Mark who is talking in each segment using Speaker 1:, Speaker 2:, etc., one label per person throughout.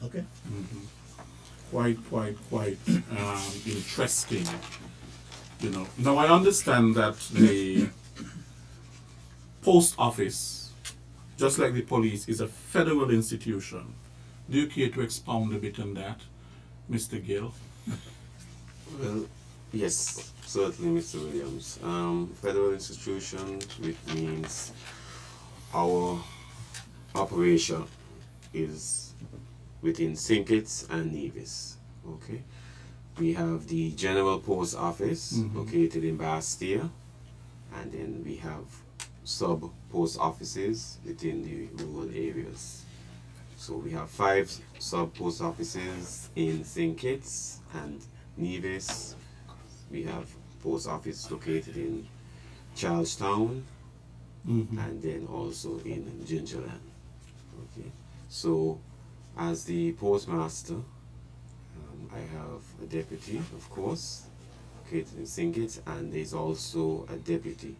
Speaker 1: Okay.
Speaker 2: Quite interesting. Now I understand that the post office, just like the police, is a federal institution. Do you care to expound a bit on that, Mr. Gill?
Speaker 3: Well, yes, certainly, Mr. Williams. Federal institution, which means our operation is within St. Kitts and Nevis. Okay, we have the General Post Office located in Bastia, and then we have sub post offices within the rural areas. So we have 5 sub post offices in St. Kitts and Nevis. We have post office located in Charlestown and then also in Gingerland. Okay, so as the postmaster, I have a deputy, of course, located in St. Kitts, and there's also a deputy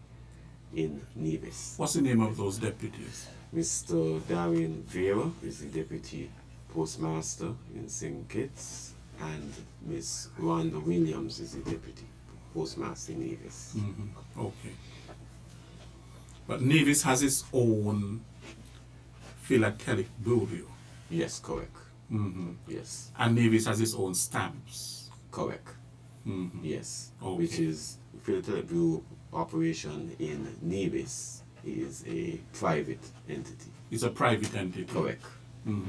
Speaker 3: in Nevis.
Speaker 2: What's the name of those deputies?
Speaker 3: Mr. Darwin Vera is the deputy postmaster in St. Kitts, and Miss Rhonda Williams is the deputy postmaster in Nevis.
Speaker 2: Okay. But Nevis has its own philatelic bureau.
Speaker 3: Yes, correct. Yes,
Speaker 2: And Nevis has its own stamps.
Speaker 3: correct. Yes,
Speaker 2: Okay.
Speaker 3: which is philatelic bureau operation in Nevis is a private entity.
Speaker 2: It's a private entity.
Speaker 3: Correct.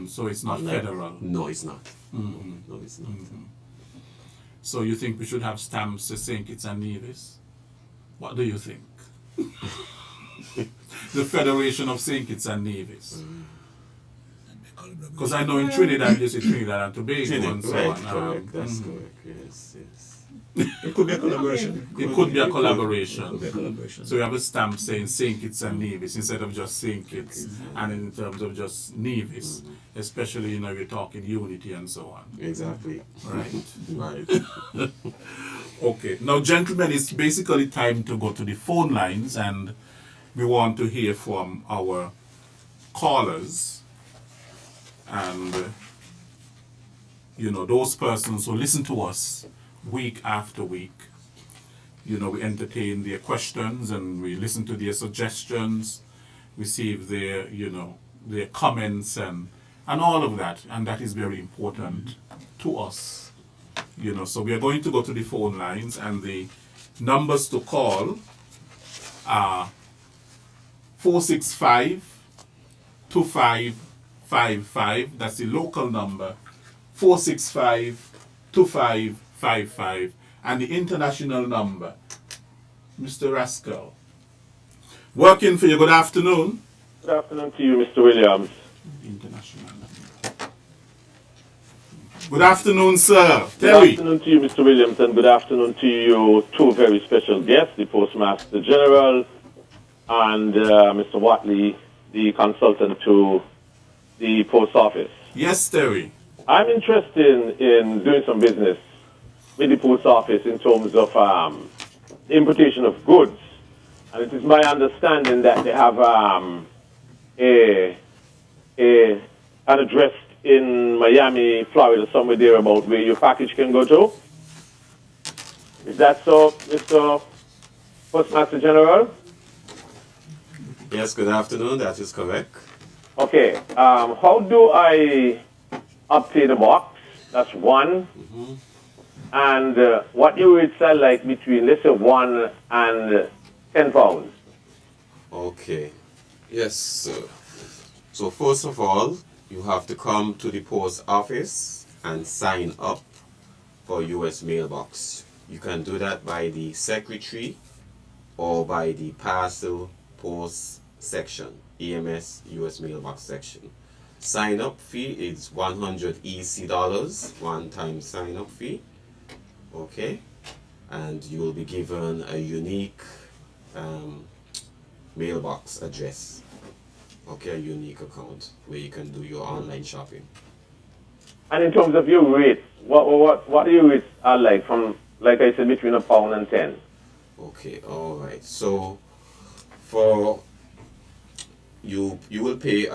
Speaker 2: So it's not
Speaker 3: Unlike-
Speaker 2: federal.
Speaker 3: No, it's not. No, it's not.
Speaker 2: So you think we should have stamps to St. Kitts and Nevis? What do you think? The Federation of St. Kitts and Nevis. Because I know in Trinidad you say Trinidad and Tobago and so
Speaker 3: Right,
Speaker 2: on.
Speaker 3: correct. That's correct. Yes, yes.
Speaker 1: It could be a collaboration.
Speaker 2: It could be a
Speaker 1: It
Speaker 2: collaboration.
Speaker 1: could be a collaboration.
Speaker 2: So you have a stamp saying St. Kitts and Nevis instead of just St. Kitts, and in terms of just Nevis, especially you're talking unity and so on.
Speaker 3: Exactly.
Speaker 2: Right.
Speaker 3: Right.
Speaker 2: Okay. Now, gentlemen, it's basically time to go to the phone lines, and we want to hear from our callers and those persons who listen to us week after week. We entertain their questions and we listen to their suggestions, receive their comments and all of that, and that is very important to us. So we are going to go to the phone lines, and the numbers to call are 465-2555. That's the local number. 465-2555. And the international number. Mr. Rascal. Working for you. Good afternoon.
Speaker 4: Good afternoon to you, Mr. Williams.
Speaker 2: International number. Good afternoon, sir.
Speaker 4: Good
Speaker 2: Terry.
Speaker 4: afternoon to you, Mr. Williams, and good afternoon to you, 2 very special guests, the Postmaster General and Mr. Watley, the consultant to the Post Office.
Speaker 2: Yes, Terry.
Speaker 4: I'm interested in doing some business with the Post Office in terms of importation of goods. And it is my understanding that they have an address in Miami, Florida, somewhere there about where your package can go to. Is that so, Mr. Postmaster General?
Speaker 3: Yes, good afternoon. That is correct.
Speaker 4: Okay. How do I obtain a box? That's one. And what you would sell like between, let's say, 1 and 10 pounds?
Speaker 3: Okay. Yes, sir. So first of all, you have to come to the post office and sign up for U.S. mailbox. You can do that by the secretary or by the parcel post section, EMS U.S. mailbox section. Sign up fee is $100 EC, one-time sign up fee. Okay, and you will be given a unique mailbox address. Okay, a unique account where you can do your online shopping.
Speaker 4: And in terms of your rates, what are your rates are like from, like I said, between £1 and 10?
Speaker 3: Okay, all right. So for you will pay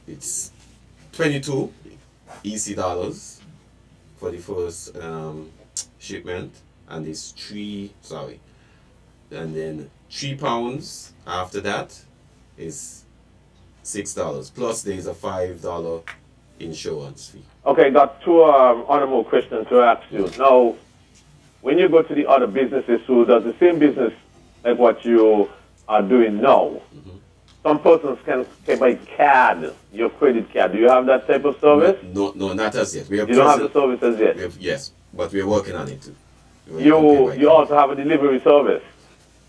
Speaker 3: it's 22 EC dollars for the first shipment, and it's and then £3 after that is $6, plus there is a $5 insurance fee.
Speaker 4: Okay, got two other more questions to ask you. Now, when you go to the other businesses who does the same business like what you are doing now, some persons can buy card, your credit card. Do you have that type of service?
Speaker 3: No, not as yet.
Speaker 4: You don't have the service as yet?
Speaker 3: Yes, but we're working on it too.
Speaker 4: You also have a delivery service?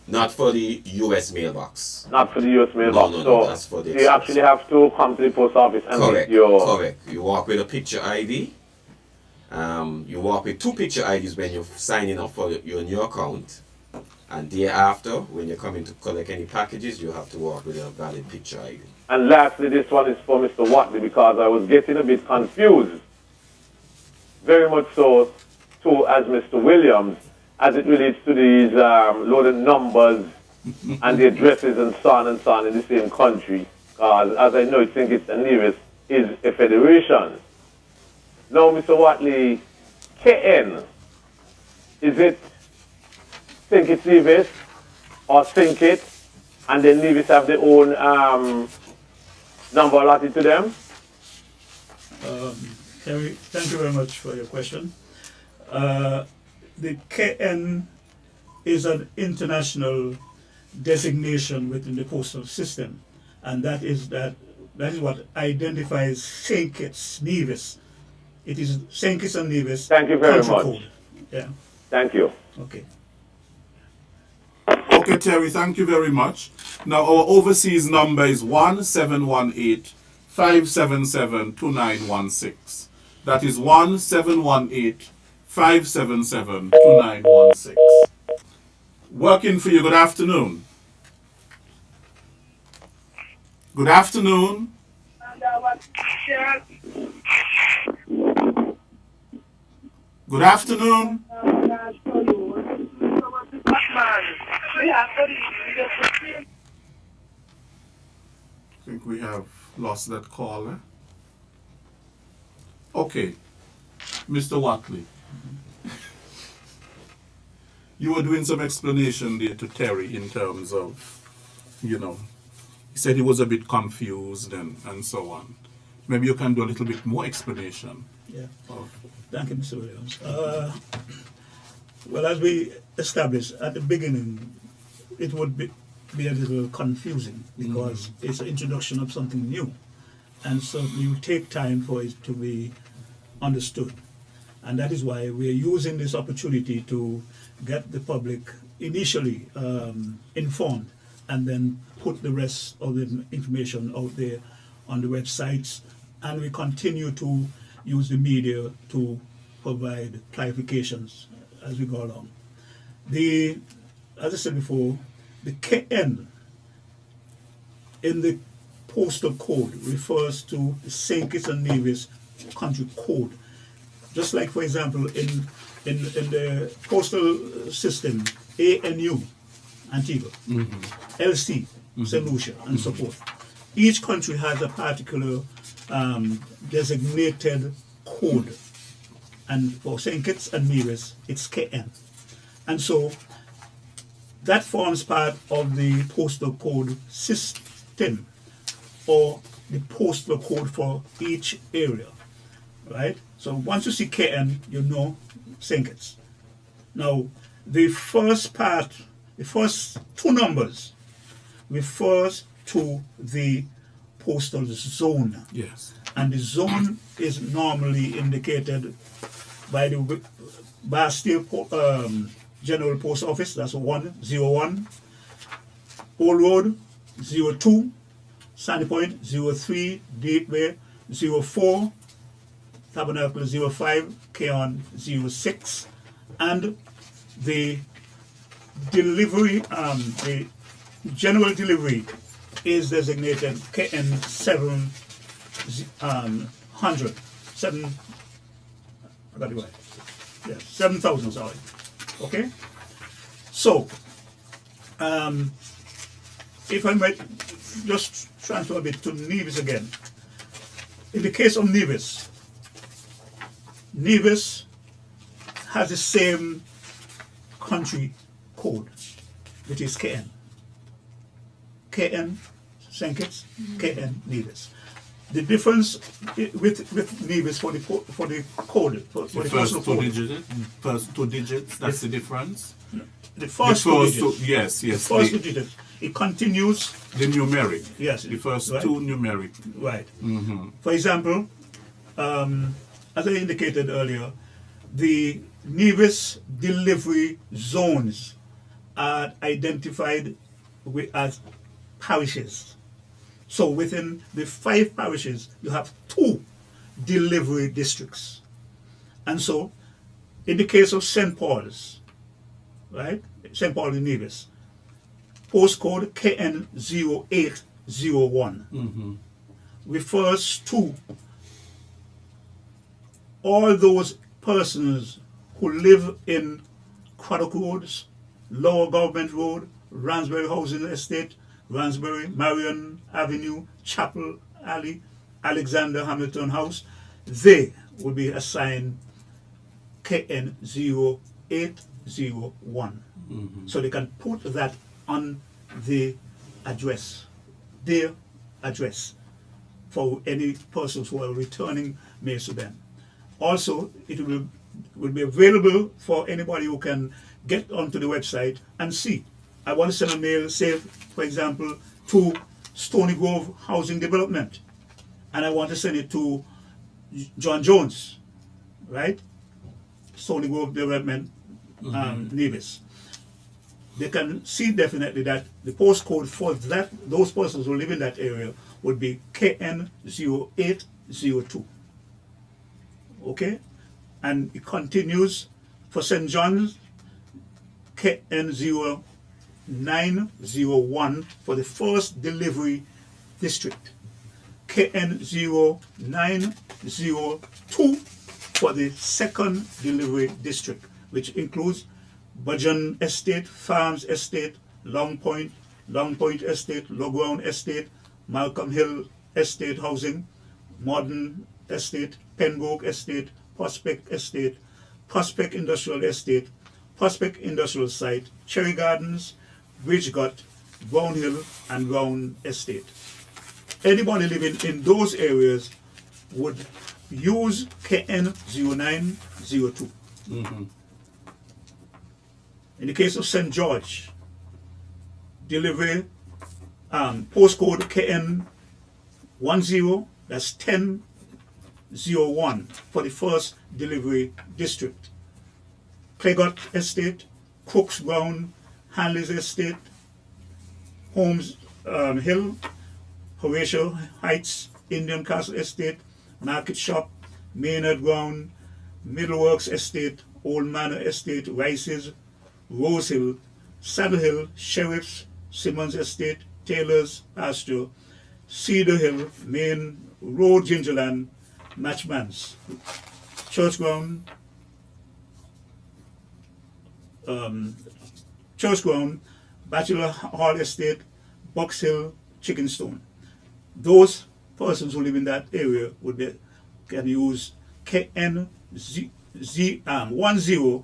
Speaker 3: Not for the US mailbox.
Speaker 4: Not for the US mailbox.
Speaker 3: No, that's for the
Speaker 4: you actually have to come to the post office and
Speaker 3: correct,
Speaker 4: get your...
Speaker 3: Correct. You walk with a picture ID. You walk with 2 picture IDs when you're signing up for your new account. And thereafter, when you're coming to collect any packages, you have to walk with a valid picture ID. And
Speaker 4: lastly, this one is for Mr. Watley, because I was getting a bit confused. Very much so, too, as Mr. Williams, as it relates to these loaded numbers and the addresses and so on in the same country. As I know, St. Kitts and Nevis is a federation. Now, Mr. Watley, KN, is it St. Kitts Nevis or St. Kitts, and then Nevis have their own number allotted to them?
Speaker 1: Terry, thank you very much for your question. The KN is an international designation within the postal system, and that is what identifies St. Kitts Nevis. It is St. Kitts and Nevis.
Speaker 4: Thank you very much.
Speaker 1: Code. Yeah.
Speaker 4: Thank you.
Speaker 1: Okay.
Speaker 2: Okay, Terry, thank you very much. Now, our overseas number is 1718-577-2916. That is 1718-577-2916. Working for you, good afternoon. Good afternoon. Good afternoon. I think we have lost that caller. Okay, Mr. Watley, you were doing some explanation there to Terry in terms of, he said he was a bit confused and so on. Maybe you can do a little bit more explanation.
Speaker 1: Yeah. Thank you, Mr. Williams. Well, as we established at the beginning, it would be a little confusing because it's an introduction of something new, and so it will take time for it to be understood. And that is why we are using this opportunity to get the public initially informed and then put the rest of the information out there on the websites, and we continue to use the media to provide clarifications as we go along. As I said before, the KN in the postal code refers to the St. Kitts and Nevis country code. Just like, for example, in the postal system, ANU, Antigua, LC, St. Lucia, and so forth. Each country has a particular designated code, and for St. Kitts and Nevis, it's KN. And so that forms part of the postal code system, or the postal code for each area, right? So once you see KN, you know St. Kitts. Now, the first two numbers refers to the postal zone.
Speaker 2: Yes.
Speaker 1: And the zone is normally indicated by the Bastille General Post Office, that's 101, Old Road 02, Sandy Point 03, Gateway 04, Tabernacle 05, Keon 06, and the delivery, the general delivery is designated KN 700, 7,000, sorry. Okay? So, if I might just transfer a bit to Nevis again. In the case of Nevis, Nevis has the same country code, which is KN. KN St. Kitts, KN Nevis. The difference with Nevis for the code, for the
Speaker 2: First
Speaker 1: postal
Speaker 2: two
Speaker 1: code.
Speaker 2: digits. First two digits. That's the difference.
Speaker 1: The first two digits.
Speaker 2: Yes.
Speaker 1: The first two digits. It continues.
Speaker 2: The numeric.
Speaker 1: Yes.
Speaker 2: The first
Speaker 1: right?
Speaker 2: two numeric.
Speaker 1: Right. For example, as I indicated earlier, the Nevis delivery zones are identified as parishes. So within the 5 parishes, you have 2 delivery districts. And so, in the case of St. Paul's, right, St. Paul in Nevis, postcode KN0801 refers to all those persons who live in Craddock Roads, Lower Government Road, Ransbury Housing Estate, Ransbury, Marion Avenue, Chapel Alley, Alexander Hamilton House. They will be assigned KN0801. So they can put that on the address, their address, for any persons who are returning mail to them. Also, it will be available for anybody who can get onto the website and see. I want to send a mail, say, for example, to Stony Grove Housing Development, and I want to send it to John Jones, right? Stony Grove Development, Nevis. They can see definitely that the postcode for those persons who live in that area would be KN0802. Okay? And it continues for St. John's, KN0901 for the first delivery district, KN0902 for the second delivery district, which includes Budgeon Estate, Farms Estate, Long Point Estate, Low Ground Estate, Malcolm Hill Estate Housing, Modern Estate, Pembroke Estate, Prospect Estate, Prospect Industrial Estate, Prospect Industrial Site, Cherry Gardens, Bridgegut, Brown Hill, and Brown Estate. Anybody living in those areas would use KN0902. In the case of St. George, delivery postcode KN10, that's 1001 for the first delivery district. Claygot Estate, Crooks Brown, Hanley's Estate, Holmes Hill, Horatio Heights, Indian Castle Estate, Market Shop, Maynard Ground, Middleworks Estate, Old Manor Estate, Rice's, Rose Hill, Saddle Hill, Sheriff's, Simmons Estate, Taylor's Pasture, Cedar Hill, Main Road, Gingerland, Matchman's, Church Ground, Bachelor Hall Estate, Box Hill, Chickenstone. Those persons who live in that area can use KN1001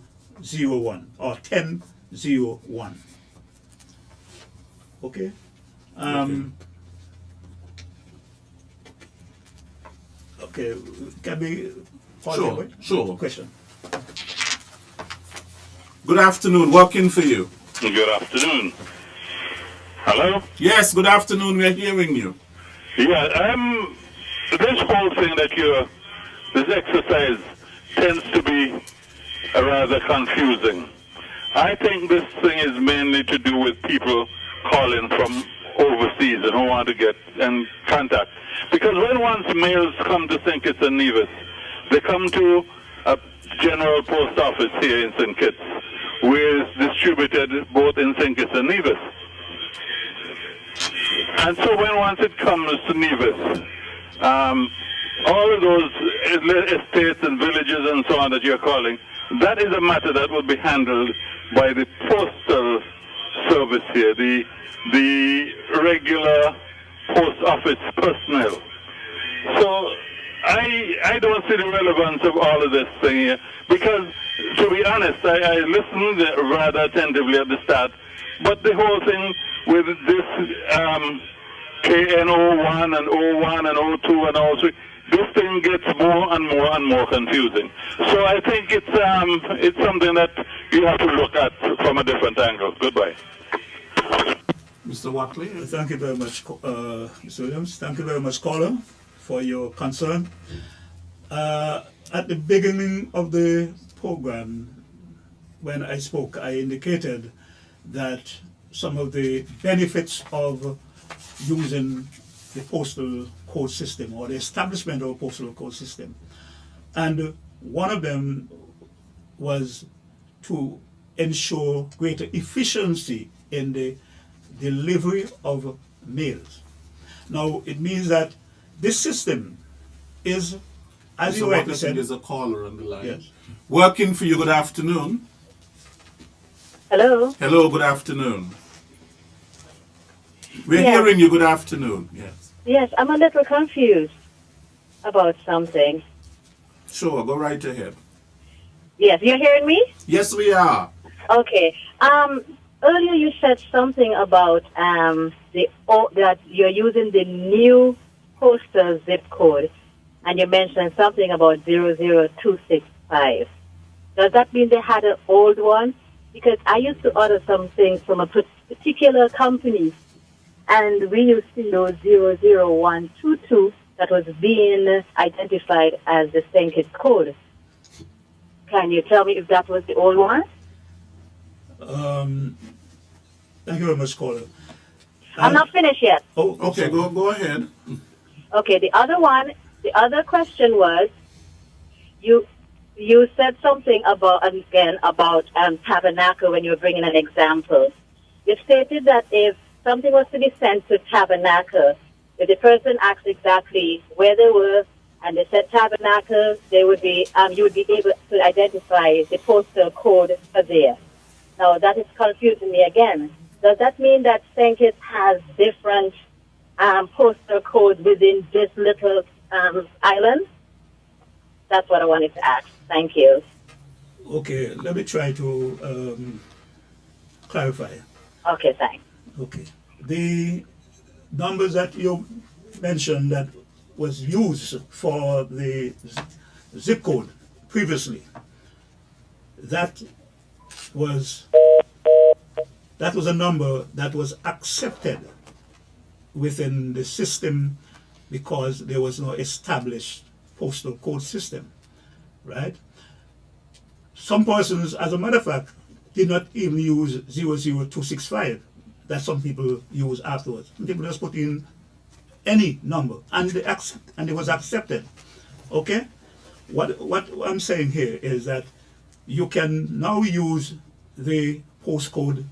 Speaker 1: or 1001. Okay? Okay, can we pause there, wait?
Speaker 2: Sure.
Speaker 1: Question.
Speaker 2: Good afternoon. Working for you.
Speaker 5: Good afternoon. Hello?
Speaker 2: Yes, good afternoon. We're hearing you.
Speaker 5: Yeah, this whole thing this exercise tends to be rather confusing. I think this thing is mainly to do with people calling from overseas and who want to get in contact. Because once mails come to St. Kitts and Nevis, they come to a general post office here in St. Kitts, where it's distributed both in St. Kitts and Nevis. And so once it comes to Nevis, all of those estates and villages and so on that you're calling, that is a matter that will be handled by the postal service here, the regular post office personnel. So I don't see the relevance of all of this thing here because, to be honest, I listened rather attentively at the start, but the whole thing with this KN01 and O1 and O2 and all three, this thing gets more and more and more confusing. So I think it's something that you have to look at from a different angle. Goodbye.
Speaker 2: Mr. Watley?
Speaker 1: Thank you very much, Mr. Williams. Thank you very much, caller, for your concern. At the beginning of the program, when I spoke, I indicated that some of the benefits of using the postal code system or the establishment of a postal code system. And one of them was to ensure greater efficiency in the delivery of mails. Now, it means that this system is, as you rightly said,
Speaker 2: there's a caller on the line.
Speaker 1: Yes.
Speaker 2: Working for you, good afternoon.
Speaker 6: Hello.
Speaker 2: Hello, good afternoon. We're
Speaker 6: Yes.
Speaker 2: hearing you, good afternoon. Yes.
Speaker 6: Yes, I'm a little confused about something.
Speaker 2: Sure, go right ahead.
Speaker 6: Yes, you're hearing me?
Speaker 2: Yes, we are.
Speaker 6: Okay. Earlier you said something about that you're using the new postal zip code, and you mentioned something about 00265. Does that mean they had an old one? Because I used to order some things from a particular company, and we used to use 00122 that was being identified as the St. Kitts code. Can you tell me if that was the old one?
Speaker 1: Thank you very much, caller.
Speaker 6: I'm not finished yet.
Speaker 1: Oh,
Speaker 2: Okay, go ahead.
Speaker 6: Okay, the other question was, you said something about Tabernacle when you were bringing an example. You stated that if something was to be sent to Tabernacle, if the person asked exactly where they were and they said Tabernacle, they would be you would be able to identify the postal code for there. Now that is confusing me again. Does that mean that St. Kitts has different postal codes within this little island? That's what I wanted to ask. Thank you.
Speaker 1: Okay, let me try to clarify.
Speaker 6: Okay, thanks.
Speaker 1: Okay. The numbers that you mentioned that was used for the zip code previously, that was a number that was accepted within the system because there was no established postal code system, right? Some persons, as a matter of fact, did not even use 00265 that some people use afterwards. Some people just put in any number and it was accepted. Okay? What I'm saying here is that you can now use the postcode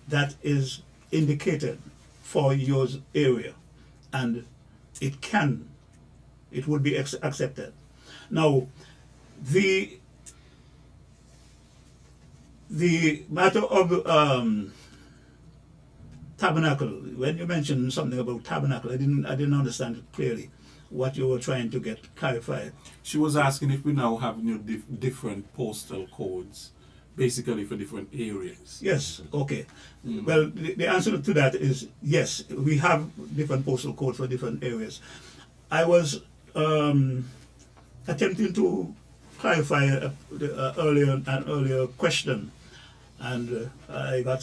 Speaker 1: that is indicated for your area, and it would be accepted. Now, the matter of Tabernacle, when you mentioned something about Tabernacle, I didn't understand it clearly what you were trying to get clarified.
Speaker 2: She was asking if we now have different postal codes, basically for different areas.
Speaker 1: Yes, okay. Well, the answer to that is yes, we have different postal codes for different areas. I was attempting to clarify an earlier question, and I got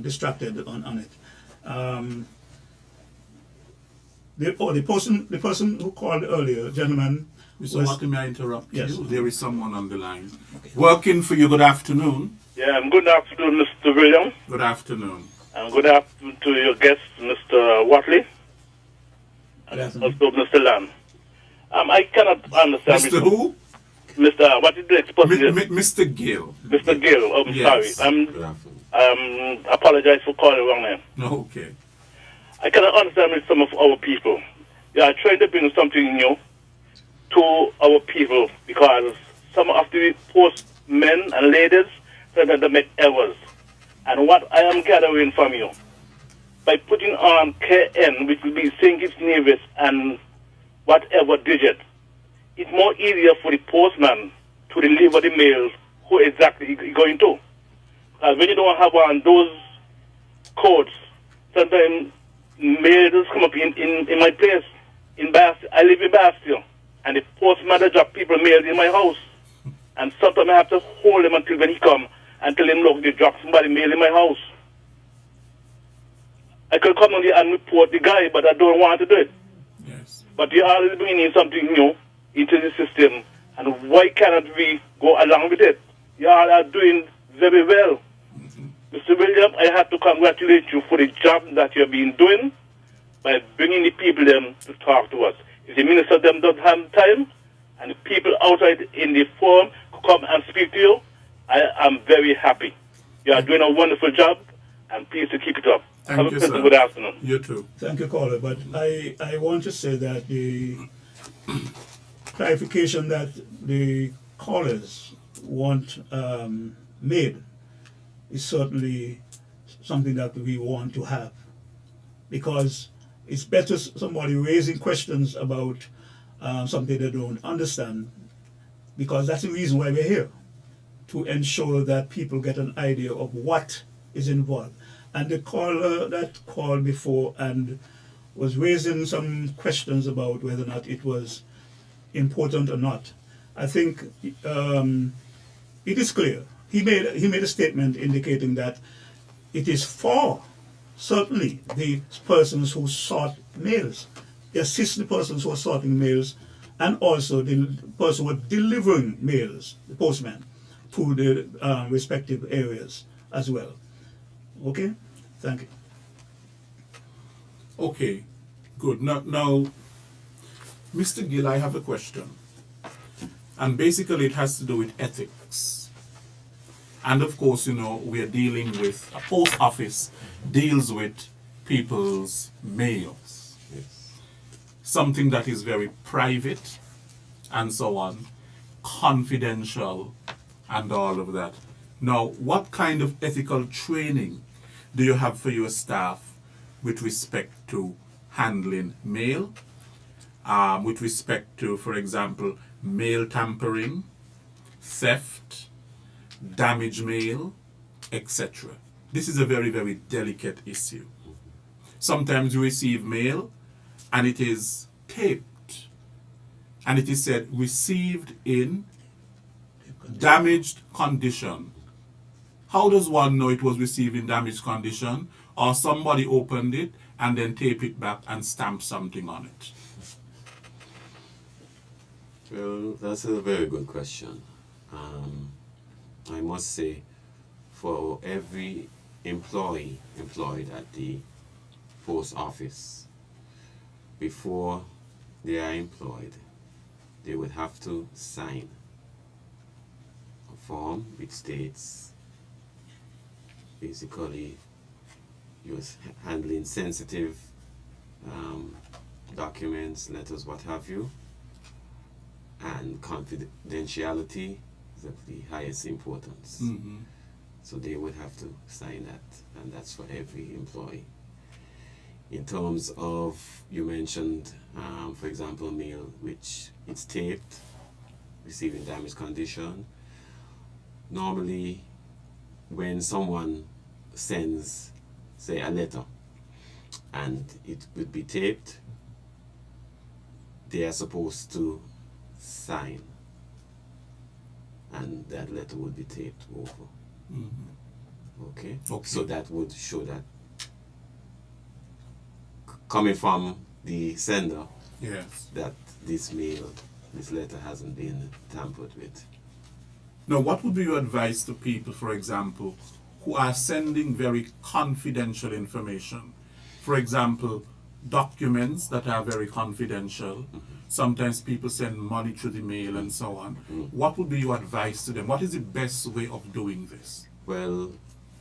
Speaker 1: distracted on it. The person who called earlier, gentleman.
Speaker 2: Mr. Watley, may I interrupt
Speaker 1: Yes.
Speaker 2: you? There is someone on the line. Working for you, good afternoon.
Speaker 5: Yeah, good afternoon, Mr. Williams.
Speaker 2: Good afternoon.
Speaker 5: And good afternoon to your guest, Mr. Watley. And also Mr. Lamb. I cannot understand.
Speaker 2: Mr. Who?
Speaker 5: Mr. What did the exposition?
Speaker 2: Mr. Gill.
Speaker 5: Mr. Gill. I'm
Speaker 2: Yes.
Speaker 5: sorry.
Speaker 3: Good afternoon.
Speaker 5: Apologize for calling the wrong name.
Speaker 2: Okay.
Speaker 5: I cannot understand with some of our people. They are trying to bring something new to our people because some of the postmen and ladies tend to make errors. And what I am gathering from you, by putting on KN, which will be St. Kitts Nevis and whatever digit. It's more easier for the postman to deliver the mail who exactly he going to. When you don't have one those codes, sometimes mails come up in my place. I live in Bastille, and the postman drop people mail in my house. And sometimes I have to hold him until when he come and tell him, look, they drop somebody mail in my house. I could come on and report the guy, but I don't want to do it.
Speaker 2: Yes.
Speaker 5: But you are bringing something new into the system, and why cannot we go along with it? You all are doing very well. Mr. William, I have to congratulate you for the job that you have been doing by bringing the people them to talk to us. If the minister them don't have time, and the people outside in the forum come and speak to you, I am very happy. You are doing a wonderful job, and please to keep it up.
Speaker 2: Thank
Speaker 5: Have
Speaker 2: you,
Speaker 5: a
Speaker 2: sir.
Speaker 5: good afternoon.
Speaker 2: You too.
Speaker 1: Thank you, caller. But I want to say that the clarification that the callers want made is certainly something that we want to have, because it's better somebody raising questions about something they don't understand, because that's the reason why we're here, to ensure that people get an idea of what is involved. And the caller that called before and was raising some questions about whether or not it was important or not, I think it is clear. He made a statement indicating that it is for certainly the persons who sort mails, the assistant persons who are sorting mails, and also the person who are delivering mails, the postman, to the respective areas as well. Okay, thank you.
Speaker 2: Okay, good. Now, Mr. Gill, I have a question. And basically it has to do with ethics. And of course, you know, we are dealing with, a post office deals with people's mails.
Speaker 3: Yes.
Speaker 2: Something that is very private and so on, confidential and all of that. Now, what kind of ethical training do you have for your staff with respect to handling mail, with respect to, for example, mail tampering, theft, damaged mail, etc.? This is a very, very delicate issue. Sometimes you receive mail and it is taped and it is said received in damaged condition. How does one know it was received in damaged condition? Or somebody opened it and then tape it back and stamp something on it?
Speaker 3: Well, that's a very good question. I must say, for every employee employed at the post office, before they are employed, they would have to sign a form which states basically you're handling sensitive documents, letters, what have you, and confidentiality is of the highest importance.
Speaker 2: Mm-hmm.
Speaker 3: So they would have to sign that, and that's for every employee. In terms of, you mentioned, for example, mail which it's taped, receiving damaged condition. Normally, when someone sends, say, a letter, and it would be taped, they are supposed to sign, and that letter would be taped over.
Speaker 2: Mm-hmm.
Speaker 3: Okay?
Speaker 2: Okay.
Speaker 3: So that would show that coming from the sender,
Speaker 2: Yes.
Speaker 3: that this mail, this letter hasn't been tampered with.
Speaker 2: Now, what would be your advice to people, for example, who are sending very confidential information? For example, documents that are very confidential.
Speaker 3: Mm-hmm.
Speaker 2: Sometimes people send money through the mail and so on.
Speaker 3: Mm-hmm.
Speaker 2: What would be your advice to them? What is the best way of doing this?
Speaker 3: Well,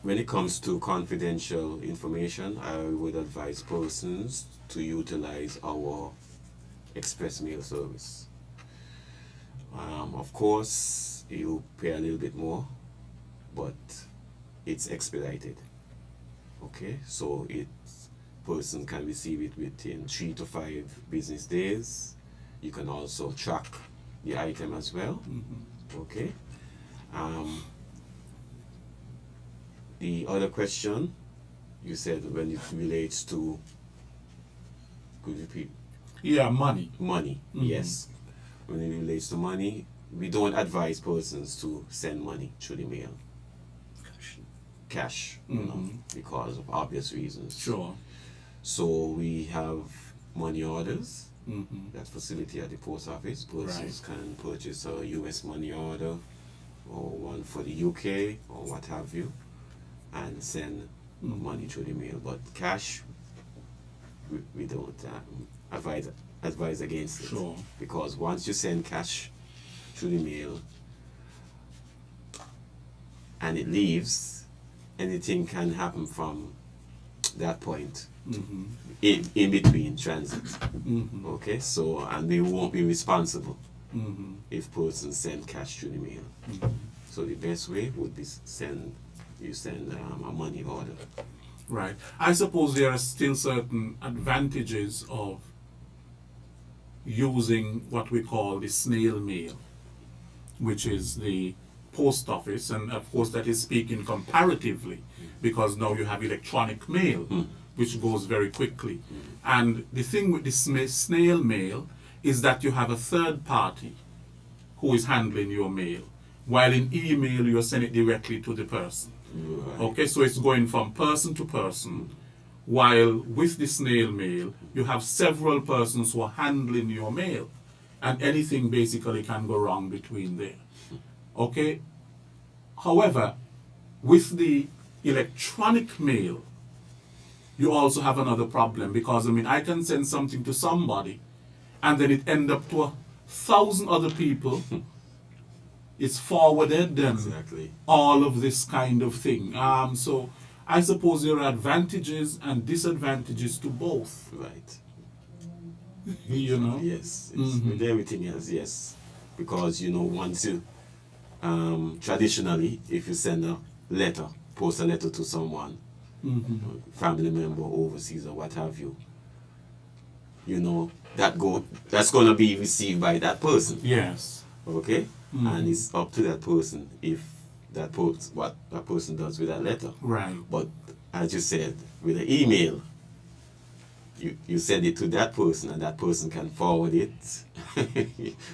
Speaker 3: when it comes to confidential information, I would advise persons to utilize our express mail service. Of course, you pay a little bit more, but it's expedited. Okay, so person can receive it within 3 to 5 business days, You can also track the item as well. Okay. The other question you said when it relates to, could you repeat?
Speaker 2: Yeah, money.
Speaker 3: Money, yes. When it relates to money, we don't advise persons to send money through the mail. Cash, you know, because of obvious reasons.
Speaker 2: Sure.
Speaker 3: So we have money orders. That facility at the post office. Persons can purchase a US money order or one for the UK or what have you, and send money through the mail. But cash, we don't advise against it.
Speaker 2: Sure.
Speaker 3: Because once you send cash through the mail and it leaves, anything can happen from that point in between transit. Okay, so, and we won't be responsible if persons send cash through the mail. So the best way would be send a money order.
Speaker 2: Right. I suppose there are still certain advantages of using what we call the snail mail, which is the post office, and of course that is speaking comparatively, because now you have electronic mail, which goes very quickly. And the thing with the snail mail is that you have a third party who is handling your mail, while in email you send it directly to the person. Okay, so it's going from person to person, while with the snail mail you have several persons who are handling your mail, and anything basically can go wrong between there. Okay, however, with the electronic mail you also have another problem, because I mean I can send something to somebody and then it end up to 1,000 other people. It's forwarded and all of this kind of thing. So I suppose there are advantages and disadvantages to both.
Speaker 3: Right.
Speaker 2: You know?
Speaker 3: Yes. With everything else, yes. Because, you know, once you, traditionally, if you send a letter, post a letter to someone, family member overseas or what have you, you know, that's going to be received by that person.
Speaker 2: Yes.
Speaker 3: Okay? And it's up to that person if what that person does with that letter.
Speaker 2: Right.
Speaker 3: But as you said, with an email, you send it to that person and that person can forward it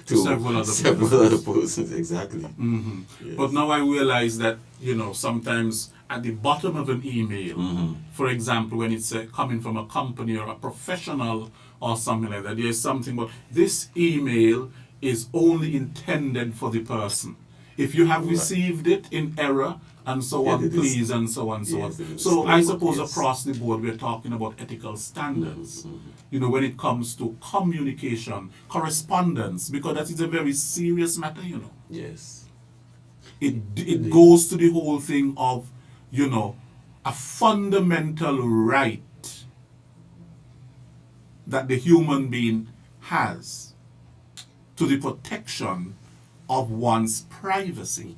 Speaker 3: to several other persons. Exactly. Yes.
Speaker 2: But now I realize that, you know, sometimes at the bottom of an email, for example, when it's coming from a company or a professional or something like that, there's something about this email is only intended for the person. If you have received it in error and so on, please, and so on, so on. So I suppose across the board we're talking about ethical standards. You know, when it comes to communication, correspondence, because that is a very serious matter, you know.
Speaker 3: Yes.
Speaker 2: It goes to the whole thing of, you know, a fundamental right that the human being has to the protection of one's privacy.